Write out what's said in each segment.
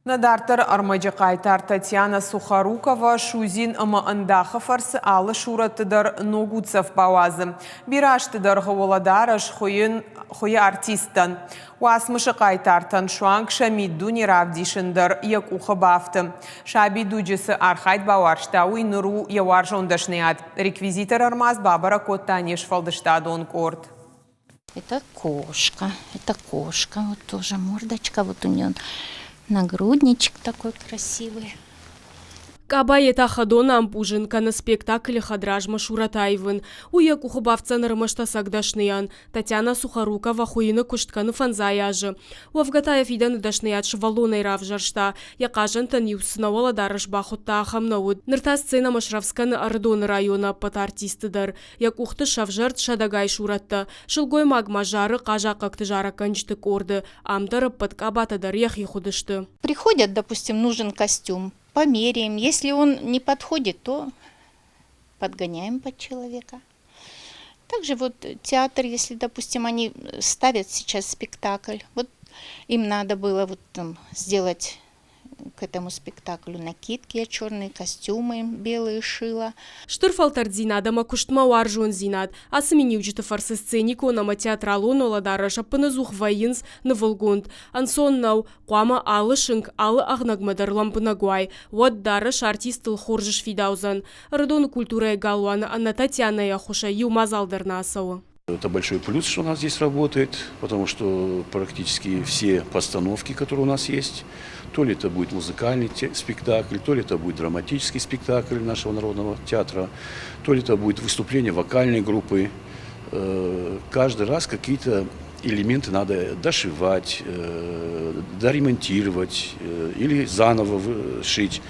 Надартар Армаджикайтар Татьяна Сухарукова Шузин Андахафарс Алла Шуратыдар Ногуцев Бауазы. Бираштыдар Гаволадараш Хоя артистан. Уасмышы Кайтартан Шуанг Шамидду Неравдишындар Як Ухабафты. Шабиду Джисы Архайт Бауарштауи Нуру Яваржондашнеят. Реквизитор Армаз Бабара Коттаниш Фалдыштадон Корт. Это кошка. Вот тоже мордочка, вот у нее нагрудничек такой красивый. Кабаета хадона ампужинка на спектакле Хадражма Шуратаевын. Уя кухубавца нармашта сагдашниян. Татьяна Сухарукова хуина куштканы фанзаяжы. Уавгатаев идан дашният швалона равжаршта. Якажантан юсынавала дарыш бахутта ахамнауд. Нырта сцена Машравсканы Ардон района пат артистыдар. Якухты шавжарт шадагай шуратта. Шылгой магмажары кажа как-то жара канчтык орды. Амдары пат кабатадар яхи худышты. Приходят, допустим, нужен костюм. Померяем. Если он не подходит, то подгоняем под человека. Также вот театр, если, допустим, они ставят сейчас спектакль, вот им надо было вот там сделать к этому спектаклю накидки, черные костюмы, белые шила. Штырфалтар зинадама куштма уаржон зинад. Асамини учиты фарсы сценику нама театралон оладара шаппынызух воинс на Волгунд. Ансон нау қуама алы шынг алы ағнагмадар лампынагуай. Вот дарыш артистыл хоржыш фидаузан. Радону культура галуана Анна Татьяна Яхуша юмазалдар насау. Это большой плюс, что у нас здесь работает, потому что практически все постановки, которые у нас есть, то ли это будет музыкальный спектакль, то ли это будет драматический спектакль нашего народного театра, то ли это будет выступление вокальной группы. Каждый раз какие-то элементы надо дошивать, доремонтировать или заново шить.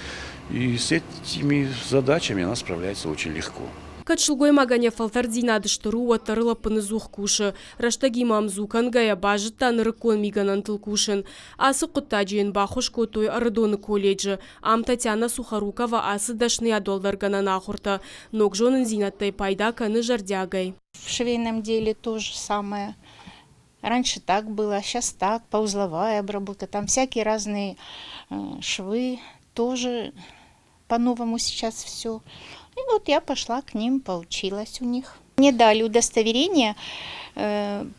И с этими задачами она справляется очень легко. Качылгой магане фалтар динады штыру оттарыла пынызух кушы. Раштаги мамзу кангая бажыттан рыкон миганан тылкушын. Асы құтта жиын бахуш котой Ардоны колледжі. Ам Татьяна Сухарукова асы дашны адолдарганан ахурта. Ног жонын зинаттай пайда каны жардягай. В швейном деле то же самое. Раньше так было, сейчас так, поузловая обработка. Там всякие разные швы, тоже по-новому сейчас все. И вот я пошла к ним, поучилась у них. Мне дали удостоверение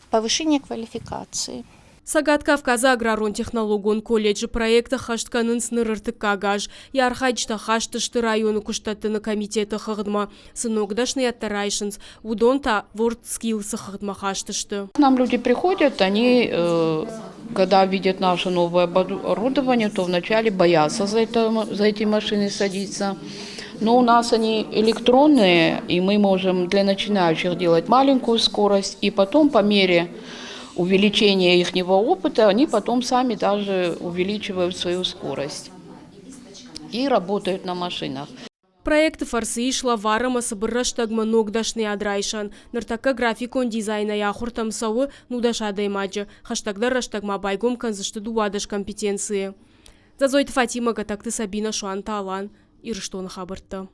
повышения квалификации. Сагат Кавказа аграрон технологон колледжи проекта хаштканын снырырты кагаж. Ярхайчта хаштышты районы куштаттыны комитеты хыгдма. Сыногдашны яттарайшынс. Удонта WorldSkills хыгдма хаштышты. К нам люди приходят, они, когда видят наше новое оборудование, то вначале боятся за эти машины садиться. Но у нас они электронные, и мы можем для начинающих делать маленькую скорость, и потом по мере увеличения их опыта, они потом сами даже увеличивают свою скорость и работают на машинах. Проекты фарсы ишла варама сабырраштагма ногдашны адрайшан. Ныртака графикон дизайна яхуртам сауы нудашадай маджа. Хаштагдар раштагма байгом канзышты дуадаш компетенции. Зазойт Фатима гатакты Сабина Шуанта Алан. Ирштон хабыртты.